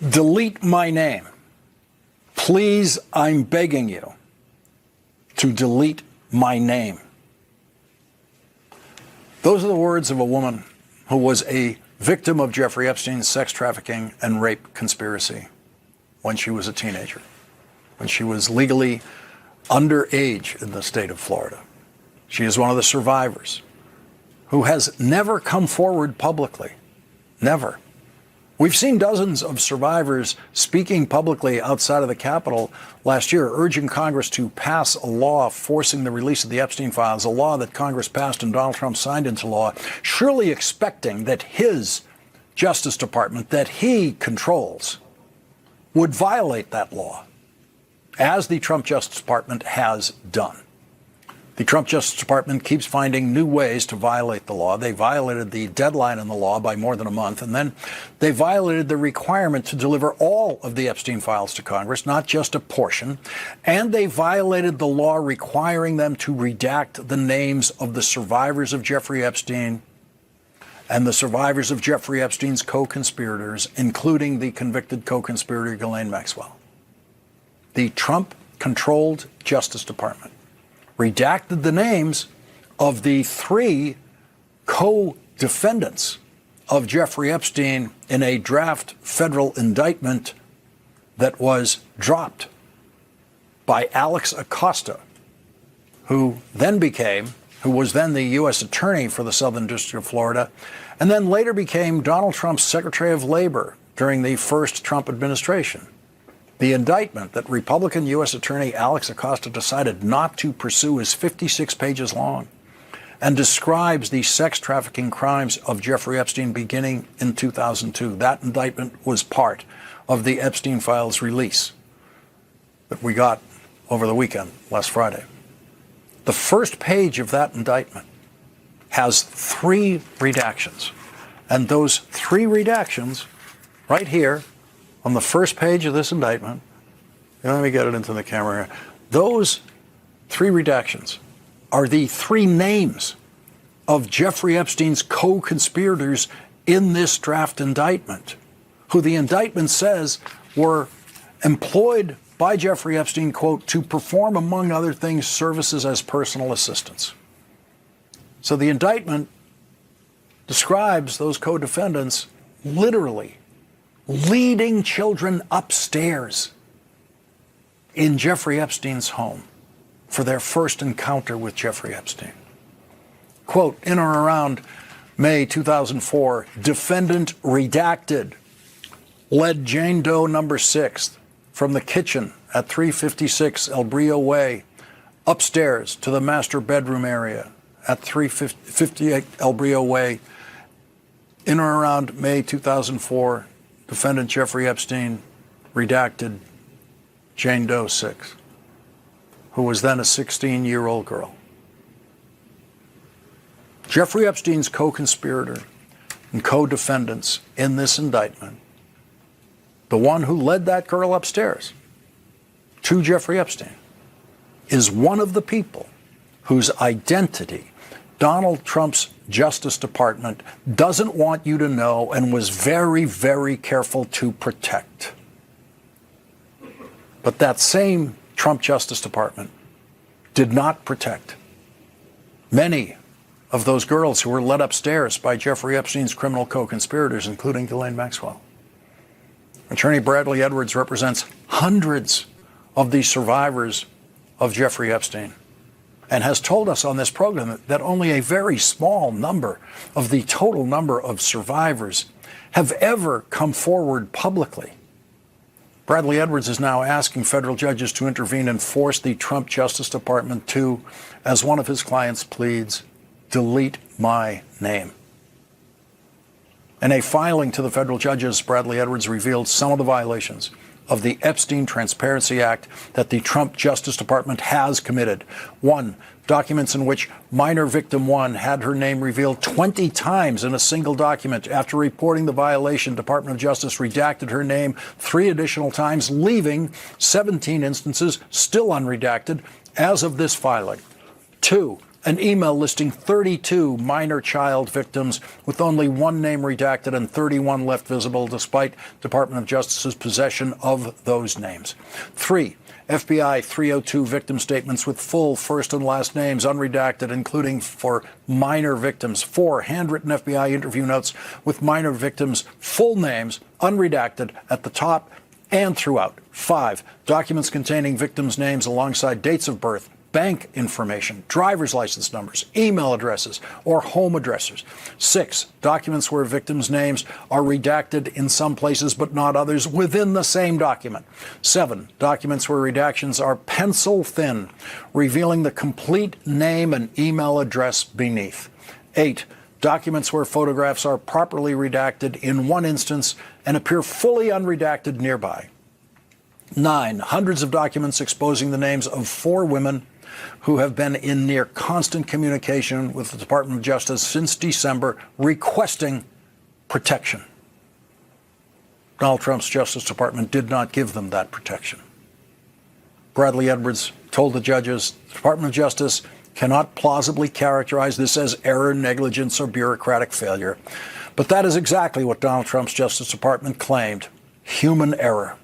Delete my name. Please, I'm begging you to delete my name. Those are the words of a woman who was a victim of Jeffrey Epstein's sex trafficking and rape conspiracy when she was a teenager, when she was legally underage in the state of Florida. She is one of the survivors who has never come forward publicly. Never. We've seen dozens of survivors speaking publicly outside of the Capitol last year, urging Congress to pass a law forcing the release of the Epstein files, a law that Congress passed and Donald Trump signed into law, surely expecting that his Justice Department, that he controls, would violate that law, as the Trump Justice Department has done. The Trump Justice Department keeps finding new ways to violate the law. They violated the deadline in the law by more than a month, and then they violated the requirement to deliver all of the Epstein files to Congress, not just a portion. And they violated the law requiring them to redact the names of the survivors of Jeffrey Epstein and the survivors of Jeffrey Epstein's co-conspirators, including the convicted co-conspirator Ghislaine Maxwell. The Trump-controlled Justice Department redacted the names of the three co-defendants of Jeffrey Epstein in a draft federal indictment that was dropped by Alex Acosta, who was then the U.S. Attorney for the Southern District of Florida, and then later became Donald Trump's Secretary of Labor during the first Trump administration. The indictment that Republican U.S. Attorney Alex Acosta decided not to pursue is 56 pages long and describes the sex trafficking crimes of Jeffrey Epstein beginning in 2002. That indictment was part of the Epstein files release that we got over the weekend, last Friday. The first page of that indictment has 3 redactions. And those 3 redactions, right here, on the first page of this indictment, let me get it into the camera here. Those 3 redactions are the 3 names of Jeffrey Epstein's co-conspirators in this draft indictment, who the indictment says were employed by Jeffrey Epstein, quote, to perform, among other things, services as personal assistants. So the indictment describes those co-defendants literally leading children upstairs in Jeffrey Epstein's home for their first encounter with Jeffrey Epstein. Quote, in or around May 2004, defendant redacted led Jane Doe number 6 from the kitchen at 356 El Brillo Way upstairs to the master bedroom area at 358 El Brillo Way. In or around May 2004, defendant Jeffrey Epstein redacted Jane Doe 6, who was then a 16-year-old girl. Jeffrey Epstein's co-conspirator and co-defendants in this indictment, the one who led that girl upstairs to Jeffrey Epstein, is one of the people whose identity Donald Trump's Justice Department doesn't want you to know and was very, very careful to protect. But that same Trump Justice Department did not protect many of those girls who were led upstairs by Jeffrey Epstein's criminal co-conspirators, including Ghislaine Maxwell. Attorney Bradley Edwards represents hundreds of the survivors of Jeffrey Epstein and has told us on this program that only a very small number of the total number of survivors have ever come forward publicly. Bradley Edwards is now asking federal judges to intervene and force the Trump Justice Department to, as one of his clients pleads, delete my name. In a filing to the federal judges, Bradley Edwards revealed some of the violations of the Epstein Transparency Act that the Trump Justice Department has committed. 1, documents in which minor victim 1 had her name revealed 20 times in a single document. After reporting the violation, Department of Justice redacted her name 3 additional times, leaving 17 instances still unredacted as of this filing. 2, an email listing 32 minor child victims with only one name redacted and 31 left visible despite Department of Justice's possession of those names. 3. FBI 302 victim statements with full first and last names unredacted, including for minor victims. 4. Handwritten FBI interview notes with minor victims' full names unredacted at the top and throughout. 5. Documents containing victims' names alongside dates of birth, bank information, driver's license numbers, email addresses, or home addresses. 6. Documents where victims' names are redacted in some places but not others within the same document. 7. Documents where redactions are pencil thin, revealing the complete name and email address beneath. 8. Documents where photographs are properly redacted in one instance and appear fully unredacted nearby. 9. Hundreds of documents exposing the names of 4 women who have been in near constant communication with the Department of Justice since December, requesting protection. Donald Trump's Justice Department did not give them that protection. Bradley Edwards told the judges the Department of Justice cannot plausibly characterize this as error, negligence, or bureaucratic failure. But that is exactly what Donald Trump's Justice Department claimed: human error.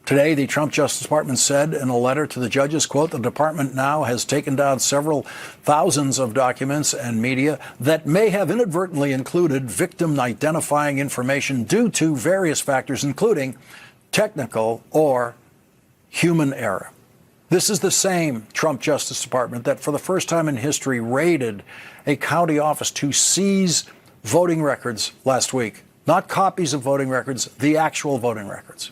Today, the Trump Justice Department said in a letter to the judges, quote, the department now has taken down several thousands of documents and media that may have inadvertently included victim identifying information due to various factors, including technical or human error. This is the same Trump Justice Department that for the first time in history raided a county office to seize voting records last week. Not copies of voting records, the actual voting records.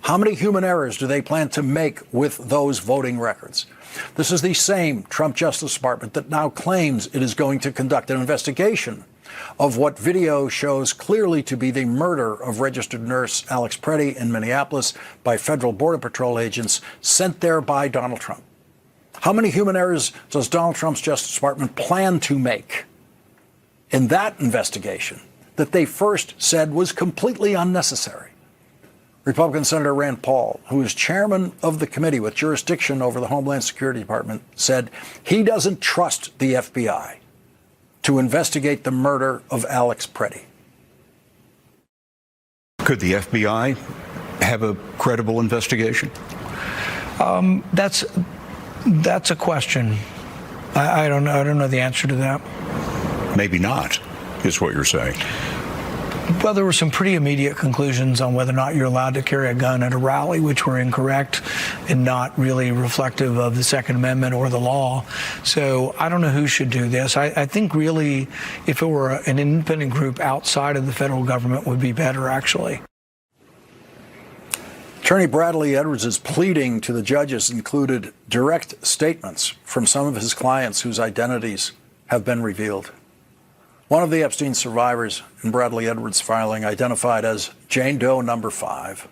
How many human errors do they plan to make with those voting records? This is the same Trump Justice Department that now claims it is going to conduct an investigation of what video shows clearly to be the murder of registered nurse Alex Preddy in Minneapolis by federal Border Patrol agents sent there by Donald Trump. How many human errors does Donald Trump's Justice Department plan to make in that investigation that they first said was completely unnecessary? Republican Senator Rand Paul, who is chairman of the committee with jurisdiction over the Homeland Security Department, said he doesn't trust the FBI to investigate the murder of Alex Preddy. Could the FBI have a credible investigation? That's a question. I don't know. I don't know the answer to that. Maybe not, is what you're saying. Well, there were some pretty immediate conclusions on whether or not you're allowed to carry a gun at a rally, which were incorrect and not really reflective of the Second Amendment or the law. So I don't know who should do this. I think really if it were an independent group outside of the federal government would be better, actually. Attorney Bradley Edwards' pleading to the judges included direct statements from some of his clients whose identities have been revealed. One of the Epstein survivors in Bradley Edwards' filing, identified as Jane Doe number 5,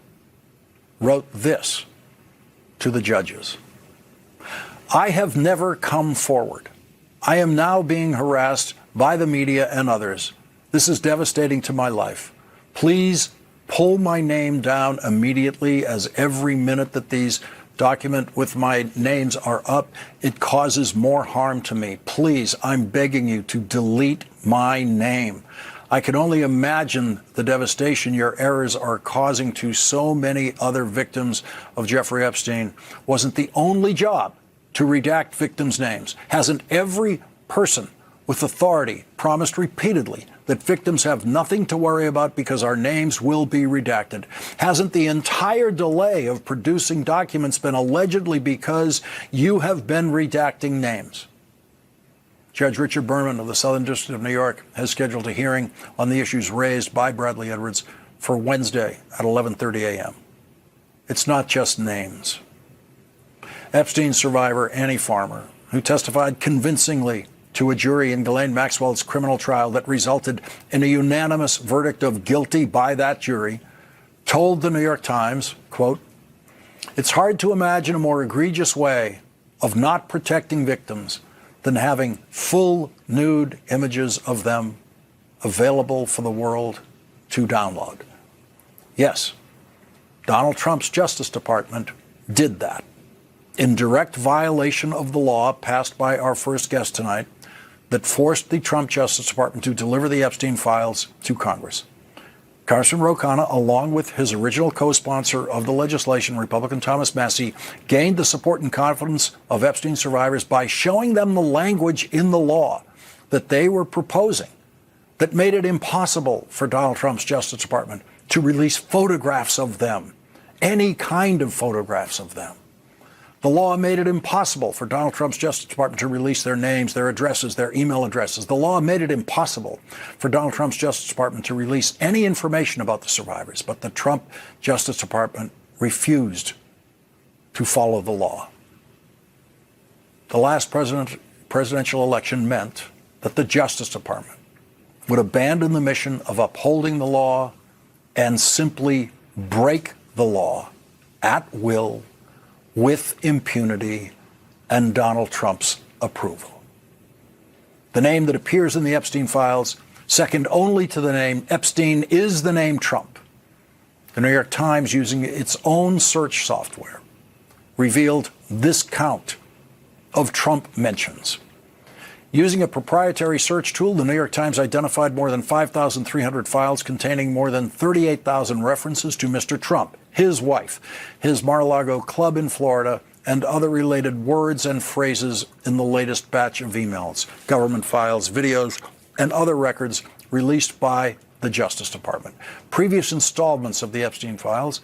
wrote this to the judges. I have never come forward. I am now being harassed by the media and others. This is devastating to my life. Please pull my name down immediately, as every minute that these document with my names are up, it causes more harm to me. Please, I'm begging you to delete my name. I can only imagine the devastation your errors are causing to so many other victims of Jeffrey Epstein. Wasn't the only job to redact victims' names? Hasn't every person with authority promised repeatedly that victims have nothing to worry about because our names will be redacted? Hasn't the entire delay of producing documents been allegedly because you have been redacting names? Judge Richard Berman of the Southern District of New York has scheduled a hearing on the issues raised by Bradley Edwards for Wednesday at 11:30 a.m. It's not just names. Epstein survivor Annie Farmer, who testified convincingly to a jury in Ghislaine Maxwell's criminal trial that resulted in a unanimous verdict of guilty by that jury, told the New York Times, quote, it's hard to imagine a more egregious way of not protecting victims than having full nude images of them available for the world to download. Yes, Donald Trump's Justice Department did that. in direct violation of the law passed by our first guest tonight that forced the Trump Justice Department to deliver the Epstein files to Congress. Congressman Ro Khanna, along with his original co-sponsor of the legislation, Republican Thomas Massie, gained the support and confidence of Epstein survivors by showing them the language in the law that they were proposing that made it impossible for Donald Trump's Justice Department to release photographs of them, any kind of photographs of them. The law made it impossible for Donald Trump's Justice Department to release their names, their addresses, their email addresses. The law made it impossible for Donald Trump's Justice Department to release any information about the survivors. But the Trump Justice Department refused to follow the law. The last presidential election meant that the Justice Department would abandon the mission of upholding the law and simply break the law at will, with impunity and Donald Trump's approval. The name that appears in the Epstein files, second only to the name Epstein, is the name Trump. The New York Times, using its own search software, revealed this count of Trump mentions. Using a proprietary search tool, the New York Times identified more than 5,300 files containing more than 38,000 references to Mr. Trump, his wife, his Mar-a-Lago club in Florida, and other related words and phrases in the latest batch of emails, government files, videos, and other records released by the Justice Department. Previous installments of the Epstein files,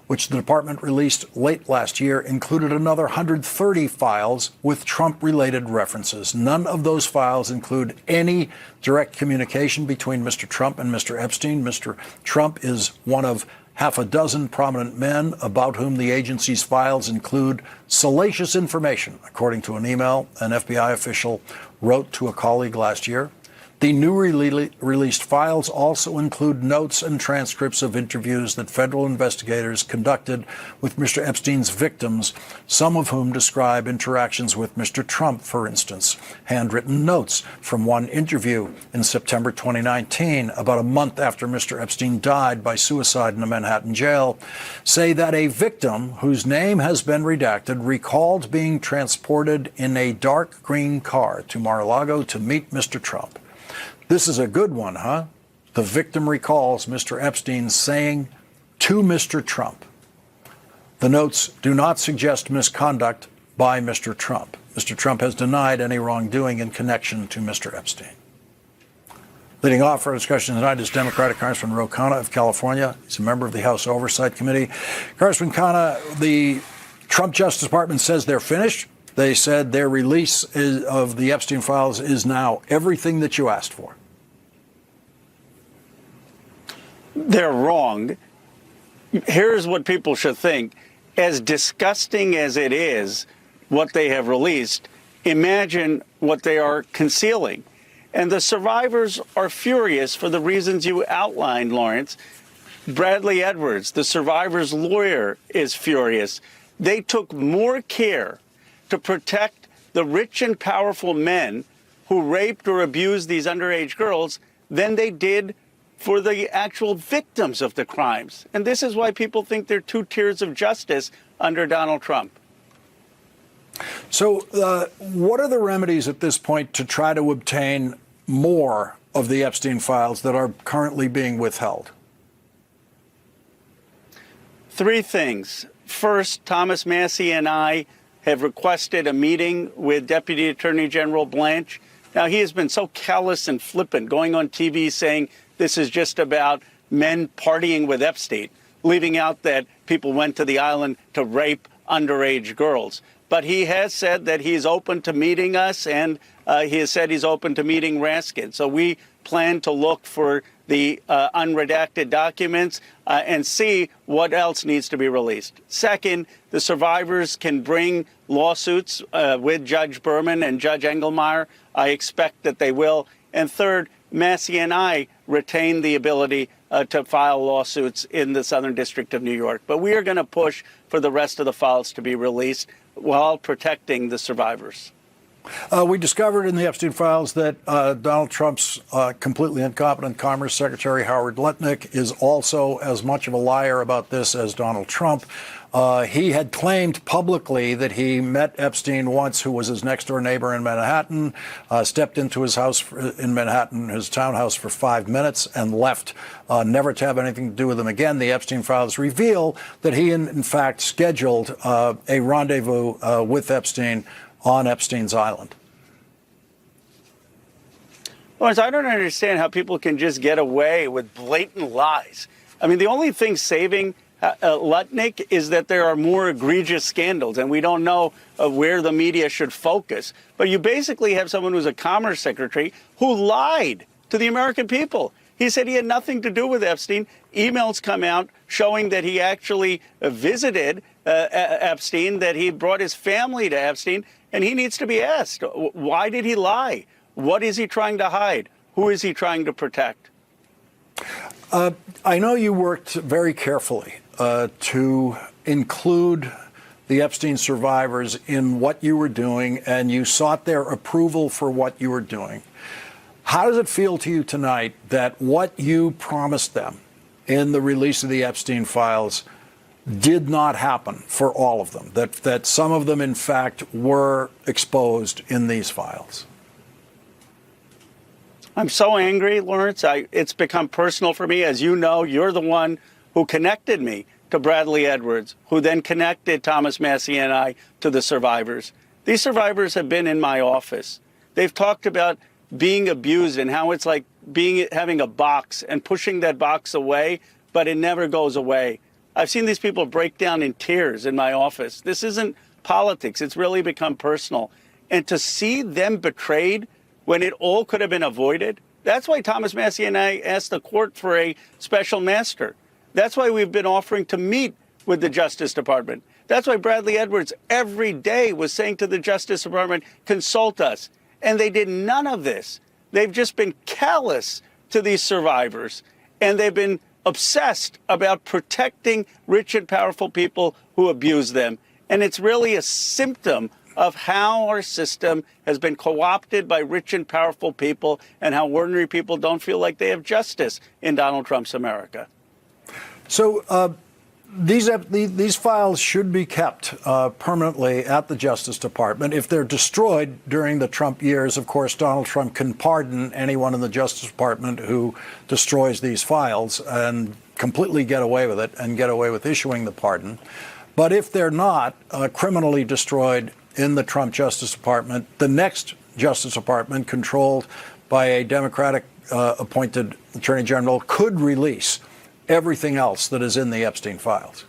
which the department released late last year, included another 130 files with Trump-related references. None of those files include any direct communication between Mr. Trump and Mr. Epstein. Mr. Trump is one of half a dozen prominent men about whom the agency's files include salacious information, according to an email an FBI official wrote to a colleague last year. The newly released files also include notes and transcripts of interviews that federal investigators conducted with Mr. Epstein's victims, some of whom describe interactions with Mr. Trump, for instance. Handwritten notes from one interview in September 2019, about a month after Mr. Epstein died by suicide in a Manhattan jail, say that a victim whose name has been redacted recalled being transported in a dark green car to Mar-a-Lago to meet Mr. Trump. This is a good one, huh? The victim recalls Mr. Epstein saying to Mr. Trump, the notes do not suggest misconduct by Mr. Trump. Mr. Trump has denied any wrongdoing in connection to Mr. Epstein. Leading off our discussion tonight is Democratic Congressman Ro Khanna of California. He's a member of the House Oversight Committee. Congressman Khanna, the Trump Justice Department says they're finished. They said their release of the Epstein files is now everything that you asked for. They're wrong. Here's what people should think. As disgusting as it is, what they have released, imagine what they are concealing. And the survivors are furious for the reasons you outlined, Lawrence. Bradley Edwards, the survivor's lawyer, is furious. They took more care to protect the rich and powerful men who raped or abused these underage girls than they did for the actual victims of the crimes. And this is why people think there are two tiers of justice under Donald Trump. So what are the remedies at this point to try to obtain more of the Epstein files that are currently being withheld? Three things. First, Thomas Massie and I have requested a meeting with Deputy Attorney General Blanche. Now, he has been so callous and flippant, going on TV saying this is just about men partying with Epstein, leaving out that people went to the island to rape underage girls. But he has said that he's open to meeting us, and he has said he's open to meeting Raskin. So we plan to look for the unredacted documents and see what else needs to be released. Second, the survivors can bring lawsuits with Judge Berman and Judge Engelmeyer. I expect that they will. And third, Massie and I retain the ability to file lawsuits in the Southern District of New York. But we are going to push for the rest of the files to be released while protecting the survivors. We discovered in the Epstein files that Donald Trump's completely incompetent Commerce Secretary Howard Lutnick is also as much of a liar about this as Donald Trump. He had claimed publicly that he met Epstein once, who was his next door neighbor in Manhattan, stepped into his house in Manhattan, his townhouse, for 5 minutes and left, never to have anything to do with him again. The Epstein files reveal that he, in fact, scheduled a rendezvous with Epstein on Epstein's Island. Lawrence, I don't understand how people can just get away with blatant lies. I mean, the only thing saving Lutnick is that there are more egregious scandals, and we don't know where the media should focus. But you basically have someone who's a commerce secretary who lied to the American people. He said he had nothing to do with Epstein. Emails come out showing that he actually visited Epstein, that he brought his family to Epstein, and he needs to be asked, why did he lie? What is he trying to hide? Who is he trying to protect? I know you worked very carefully to include the Epstein survivors in what you were doing, and you sought their approval for what you were doing. How does it feel to you tonight that what you promised them in the release of the Epstein files did not happen for all of them, that some of them, in fact, were exposed in these files? I'm so angry, Lawrence. It's become personal for me. As you know, you're the one who connected me to Bradley Edwards, who then connected Thomas Massie and I to the survivors. These survivors have been in my office. They've talked about being abused and how it's like having a box and pushing that box away, but it never goes away. I've seen these people break down in tears in my office. This isn't politics. It's really become personal. And to see them betrayed when it all could have been avoided, that's why Thomas Massie and I asked the court for a special master. That's why we've been offering to meet with the Justice Department. That's why Bradley Edwards every day was saying to the Justice Department, consult us. And they did none of this. They've just been callous to these survivors. And they've been obsessed about protecting rich and powerful people who abuse them. And it's really a symptom of how our system has been co-opted by rich and powerful people, and how ordinary people don't feel like they have justice in Donald Trump's America. So these files should be kept permanently at the Justice Department. If they're destroyed during the Trump years, of course, Donald Trump can pardon anyone in the Justice Department who destroys these files and completely get away with it and get away with issuing the pardon. But if they're not criminally destroyed in the Trump Justice Department, the next Justice Department, controlled by a Democratic appointed Attorney General, could release everything else that is in the Epstein files.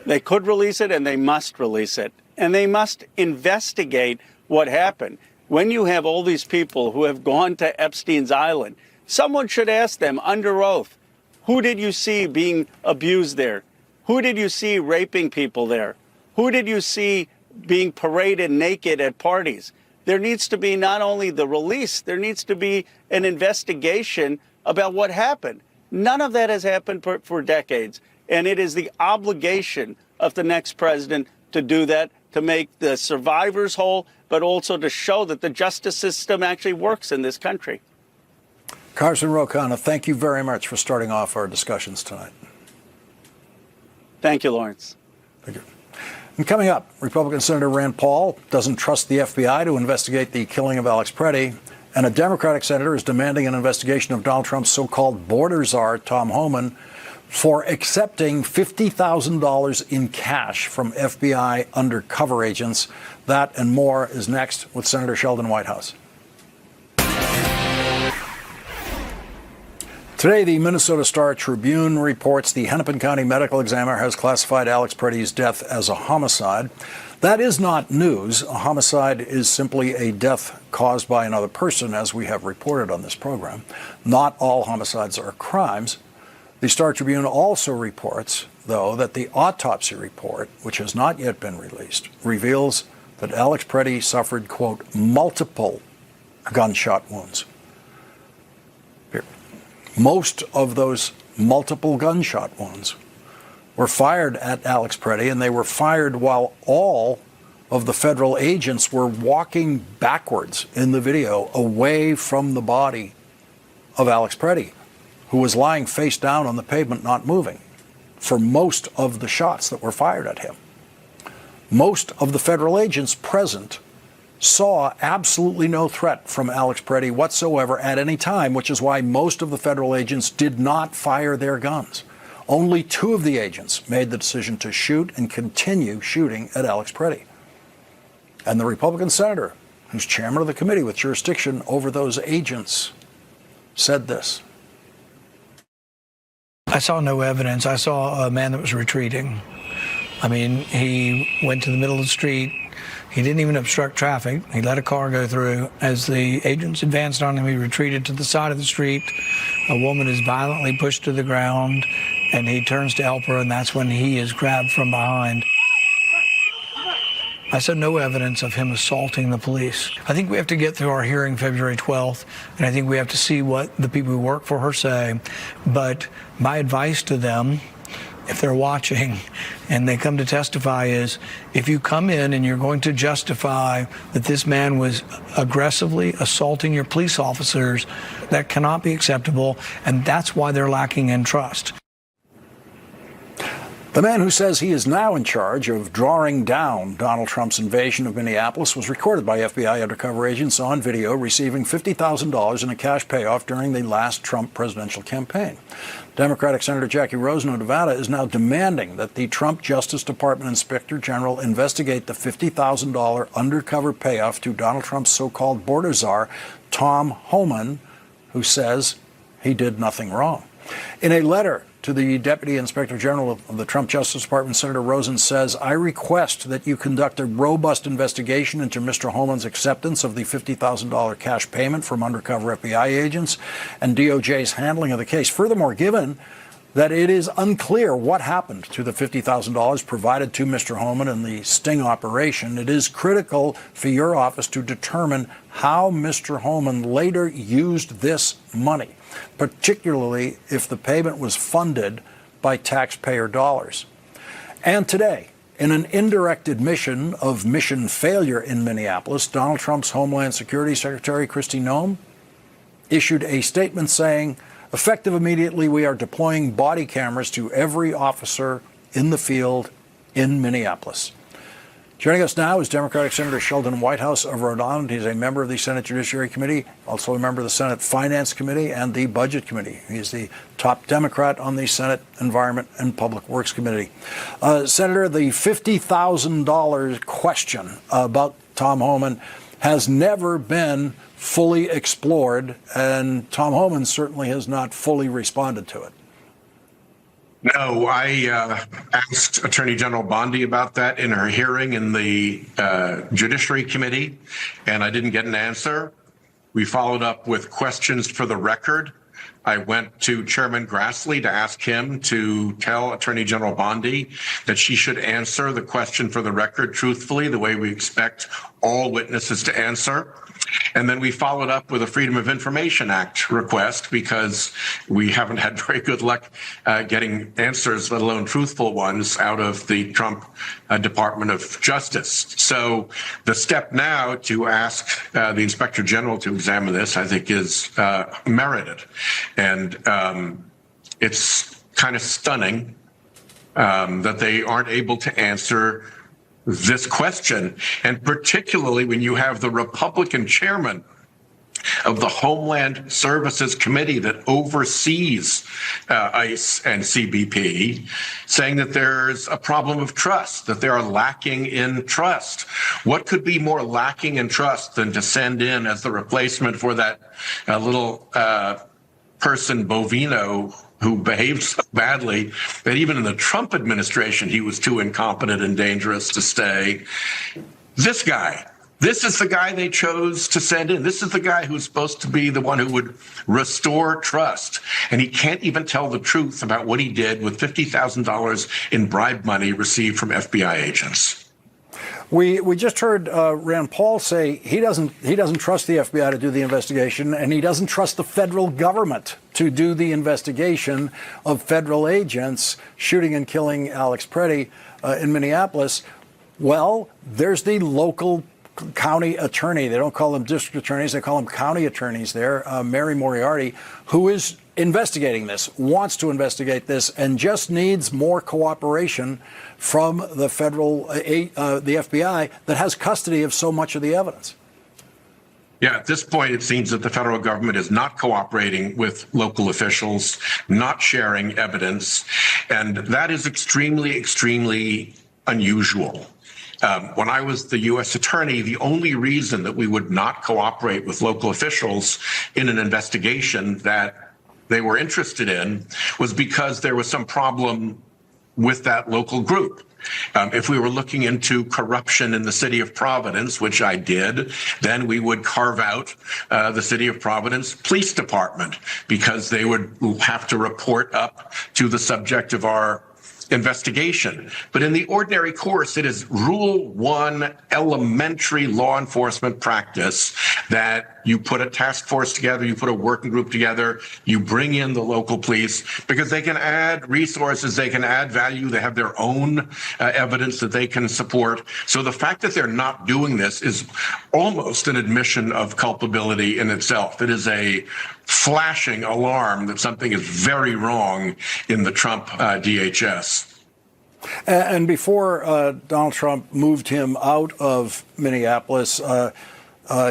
They could release it, and they must release it. And they must investigate what happened. When you have all these people who have gone to Epstein's Island, someone should ask them under oath, who did you see being abused there? Who did you see raping people there? Who did you see being paraded naked at parties? There needs to be not only the release, there needs to be an investigation about what happened. None of that has happened for decades. And it is the obligation of the next president to do that, to make the survivors whole, but also to show that the justice system actually works in this country. Congressman Ro Khanna, thank you very much for starting off our discussions tonight. Thank you, Lawrence. Thank you. And coming up, Republican Senator Rand Paul doesn't trust the FBI to investigate the killing of Alex Preddy, and a Democratic senator is demanding an investigation of Donald Trump's so-called border czar, Tom Homan, for accepting $50,000 in cash from FBI undercover agents. That and more is next with Senator Sheldon Whitehouse. Today, the Minnesota Star-Tribune reports the Hennepin County Medical Examiner has classified Alex Preddy's death as a homicide. That is not news. A homicide is simply a death caused by another person, as we have reported on this program. Not all homicides are crimes. The Star-Tribune also reports, though, that the autopsy report, which has not yet been released, reveals that Alex Preddy suffered, quote, multiple gunshot wounds. Most of those multiple gunshot wounds were fired at Alex Preddy, and they were fired while all of the federal agents were walking backwards in the video away from the body of Alex Preddy, who was lying face down on the pavement, not moving, for most of the shots that were fired at him. Most of the federal agents present saw absolutely no threat from Alex Preddy whatsoever at any time, which is why most of the federal agents did not fire their guns. Only 2 of the agents made the decision to shoot and continue shooting at Alex Preddy. And the Republican senator, who's chairman of the committee with jurisdiction over those agents, said this. I saw no evidence. I saw a man that was retreating. I mean, he went to the middle of the street. He didn't even obstruct traffic. He let a car go through. As the agents advanced on him, he retreated to the side of the street. A woman is violently pushed to the ground, and he turns to help her, and that's when he is grabbed from behind. I saw no evidence of him assaulting the police. I think we have to get through our hearing February 12th, and I think we have to see what the people who work for her say. But my advice to them, if they're watching and they come to testify, is if you come in and you're going to justify that this man was aggressively assaulting your police officers, that cannot be acceptable, and that's why they're lacking in trust. The man who says he is now in charge of drawing down Donald Trump's invasion of Minneapolis was recorded by FBI undercover agents on video receiving $50,000 in a cash payoff during the last Trump presidential campaign. Democratic Senator Jackie Rosen of Nevada is now demanding that the Trump Justice Department Inspector General investigate the $50,000 undercover payoff to Donald Trump's so-called border czar, Tom Homan, who says he did nothing wrong. In a letter to the Deputy Inspector General of the Trump Justice Department, Senator Rosen says, I request that you conduct a robust investigation into Mr. Homan's acceptance of the $50,000 cash payment from undercover FBI agents and DOJ's handling of the case. Furthermore, given that it is unclear what happened to the $50,000 provided to Mr. Homan in the sting operation, it is critical for your office to determine how Mr. Homan later used this money, particularly if the payment was funded by taxpayer dollars. And today, in an indirect admission of mission failure in Minneapolis, Donald Trump's Homeland Security Secretary Kristi Noem issued a statement saying, effective immediately, we are deploying body cameras to every officer in the field in Minneapolis. Joining us now is Democratic Senator Sheldon Whitehouse of Rhode Island. He's a member of the Senate Judiciary Committee, also a member of the Senate Finance Committee and the Budget Committee. He's the top Democrat on the Senate Environment and Public Works Committee. Senator, the $50,000 question about Tom Homan has never been fully explored, and Tom Homan certainly has not fully responded to it. No, I asked Attorney General Bondi about that in her hearing in the Judiciary Committee, and I didn't get an answer. We followed up with questions for the record. I went to Chairman Grassley to ask him to tell Attorney General Bondi that she should answer the question for the record truthfully, the way we expect all witnesses to answer. And then we followed up with a Freedom of Information Act request because we haven't had very good luck getting answers, let alone truthful ones, out of the Trump Department of Justice. So the step now to ask the Inspector General to examine this, I think, is merited. And it's kind of stunning that they aren't able to answer this question, and particularly when you have the Republican chairman of the Homeland Services Committee that oversees ICE and CBP saying that there's a problem of trust, that they are lacking in trust. What could be more lacking in trust than to send in as the replacement for that little person, Bovino, who behaved so badly that even in the Trump administration, he was too incompetent and dangerous to stay. This guy, this is the guy they chose to send in. This is the guy who's supposed to be the one who would restore trust. And he can't even tell the truth about what he did with $50,000 in bribe money received from FBI agents. We just heard Rand Paul say he doesn't trust the FBI to do the investigation, and he doesn't trust the federal government to do the investigation of federal agents shooting and killing Alex Preddy in Minneapolis. Well, there's the local county attorney. They don't call them district attorneys. They call them county attorneys there, Mary Moriarty, who is investigating this, wants to investigate this, and just needs more cooperation from the the FBI that has custody of so much of the evidence. Yeah, at this point, it seems that the federal government is not cooperating with local officials, not sharing evidence, and that is extremely, extremely unusual. When I was the U.S. attorney, the only reason that we would not cooperate with local officials in an investigation that they were interested in was because there was some problem with that local group. If we were looking into corruption in the city of Providence, which I did, then we would carve out the city of Providence Police Department because they would have to report up to the subject of our investigation. But in the ordinary course, it is Rule 1 elementary law enforcement practice that you put a task force together, you put a working group together, you bring in the local police because they can add resources, they can add value, they have their own evidence that they can support. So the fact that they're not doing this is almost an admission of culpability in itself. It is a flashing alarm that something is very wrong in the Trump DHS. And before Donald Trump moved him out of Minneapolis,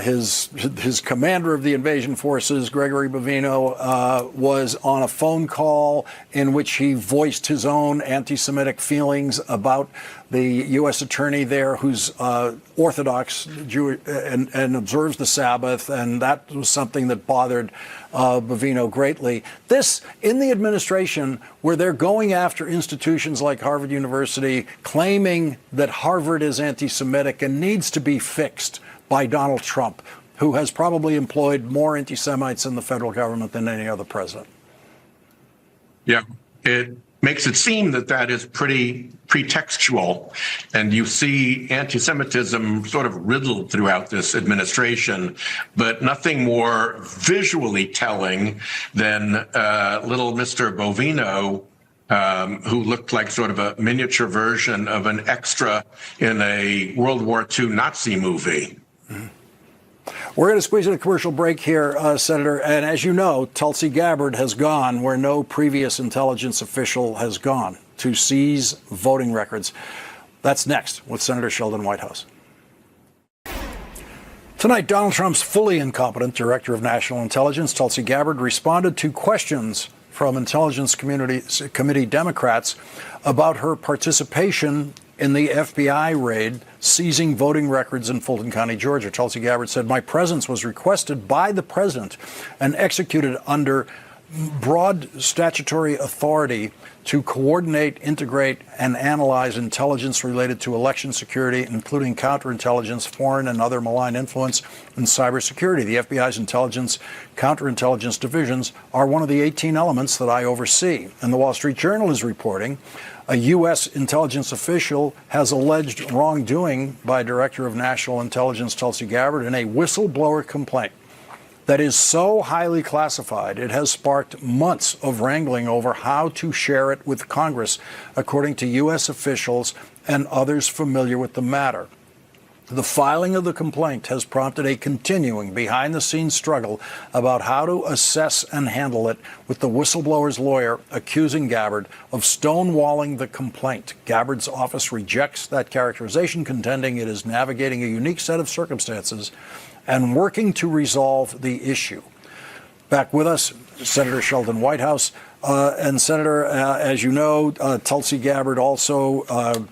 his commander of the invasion forces, Gregory Bovino, was on a phone call in which he voiced his own anti-Semitic feelings about the U.S. attorney there, who's Orthodox Jew and observes the Sabbath, and that was something that bothered Bovino greatly. This, in the administration, where they're going after institutions like Harvard University, claiming that Harvard is anti-Semitic and needs to be fixed by Donald Trump, who has probably employed more anti-Semites in the federal government than any other president. Yeah, it makes it seem that that is pretty pretextual. And you see anti-Semitism sort of riddled throughout this administration, but nothing more visually telling than little Mr. Bovino, who looked like sort of a miniature version of an extra in a World War II Nazi movie. We're going to squeeze in a commercial break here, Senator. And as you know, Tulsi Gabbard has gone where no previous intelligence official has gone, to seize voting records. That's next with Senator Sheldon Whitehouse. Tonight, Donald Trump's fully incompetent Director of National Intelligence, Tulsi Gabbard, responded to questions from Intelligence Committee Democrats about her participation in the FBI raid seizing voting records in Fulton County, Georgia. Tulsi Gabbard said, "My presence was requested by the president and executed under broad statutory authority to coordinate, integrate, and analyze intelligence related to election security, including counterintelligence, foreign and other malign influence, and cybersecurity. The FBI's intelligence, counterintelligence divisions are one of the 18 elements that I oversee." And the Wall Street Journal is reporting a U.S. intelligence official has alleged wrongdoing by Director of National Intelligence Tulsi Gabbard in a whistleblower complaint that is so highly classified, it has sparked months of wrangling over how to share it with Congress, according to U.S. officials and others familiar with the matter. The filing of the complaint has prompted a continuing behind-the-scenes struggle about how to assess and handle it, with the whistleblower's lawyer accusing Gabbard of stonewalling the complaint. Gabbard's office rejects that characterization, contending it is navigating a unique set of circumstances and working to resolve the issue. Back with us, Senator Sheldon Whitehouse. And Senator, as you know, Tulsi Gabbard also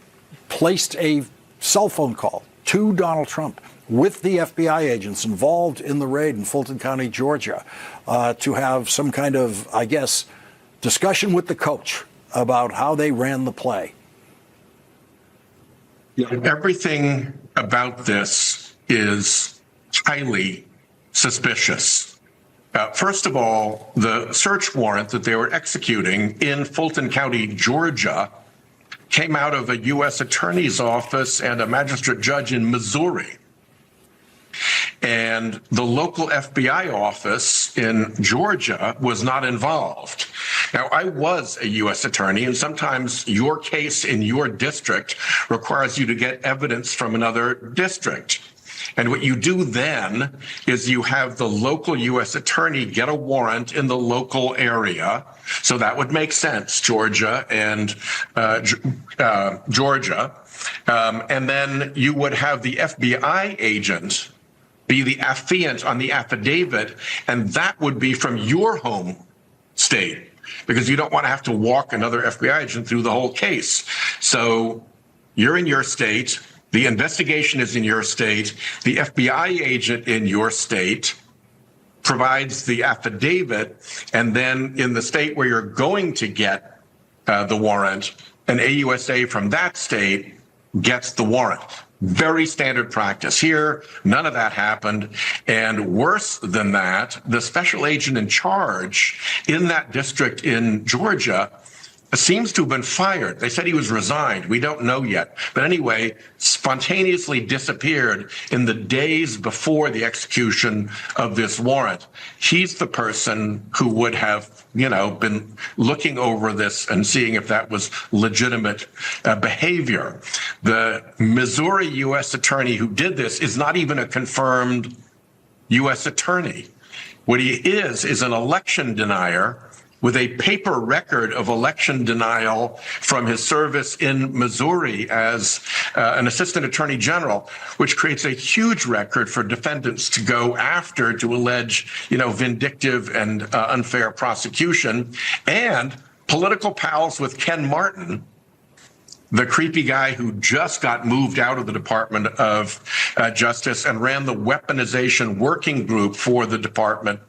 placed a cell phone call to Donald Trump with the FBI agents involved in the raid in Fulton County, Georgia, to have some kind of, I guess, discussion with the coach about how they ran the play. Everything about this is highly suspicious. First of all, the search warrant that they were executing in Fulton County, Georgia, came out of a U.S. attorney's office and a magistrate judge in Missouri. And the local FBI office in Georgia was not involved. Now, I was a U.S. attorney, and sometimes your case in your district requires you to get evidence from another district. And what you do then is you have the local U.S. attorney get a warrant in the local area. So that would make sense, Georgia and Georgia. And then you would have the FBI agent be the affiant on the affidavit, and that would be from your home state, because you don't want to have to walk another FBI agent through the whole case. So you're in your state. The investigation is in your state. The FBI agent in your state provides the affidavit, and then in the state where you're going to get the warrant, an AUSA from that state gets the warrant. Very standard practice. Here, none of that happened. And worse than that, the special agent in charge in that district in Georgia seems to have been fired. They said he was resigned. We don't know yet. But anyway, spontaneously disappeared in the days before the execution of this warrant. He's the person who would have, been looking over this and seeing if that was legitimate behavior. The Missouri U.S. attorney who did this is not even a confirmed U.S. attorney. What he is an election denier with a paper record of election denial from his service in Missouri as an assistant attorney general, which creates a huge record for defendants to go after to allege, vindictive and unfair prosecution, and political pals with Ken Martin, the creepy guy who just got moved out of the Department of Justice and ran the weaponization working group for the Department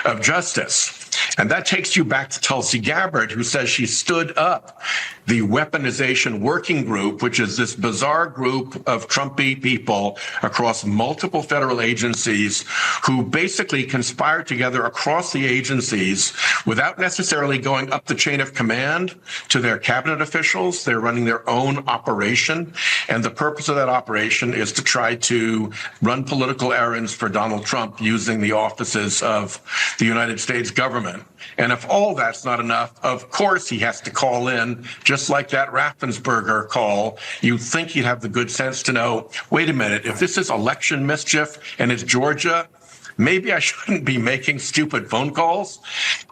of Justice. And that takes you back to Tulsi Gabbard, who says she stood up the weaponization working group, which is this bizarre group of Trumpy people across multiple federal agencies who basically conspired together across the agencies without necessarily going up the chain of command to their cabinet officials. They're running their own operation. And the purpose of that operation is to try to run political errands for Donald Trump using the offices of the United States government. And if all that's not enough, of course he has to call in, just like that Raffensperger call. You'd think he'd have the good sense to know, wait a minute, if this is election mischief and it's Georgia, maybe I shouldn't be making stupid phone calls.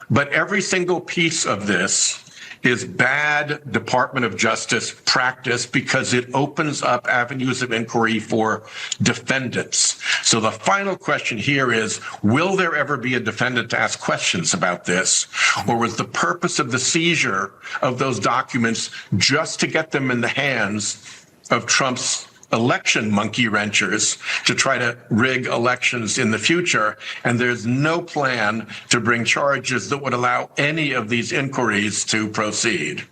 But every single piece of this is bad Department of Justice practice because it opens up avenues of inquiry for defendants. So the final question here is, will there ever be a defendant to ask questions about this? Or was the purpose of the seizure of those documents just to get them in the hands of Trump's election monkey wrenchers to try to rig elections in the future? And there's no plan to bring charges that would allow any of these inquiries to proceed.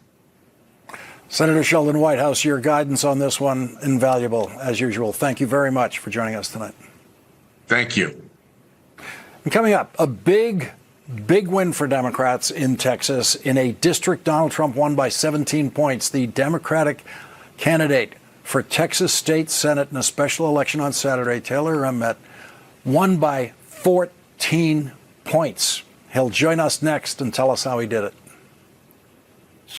Senator Sheldon Whitehouse, your guidance on this one, invaluable as usual. Thank you very much for joining us tonight. Thank you. And coming up, a big win for Democrats in Texas. In a district Donald Trump won by 17 points, the Democratic candidate for Texas State Senate in a special election on Saturday, Taylor Emmett, won by 14 points. He'll join us next and tell us how he did it.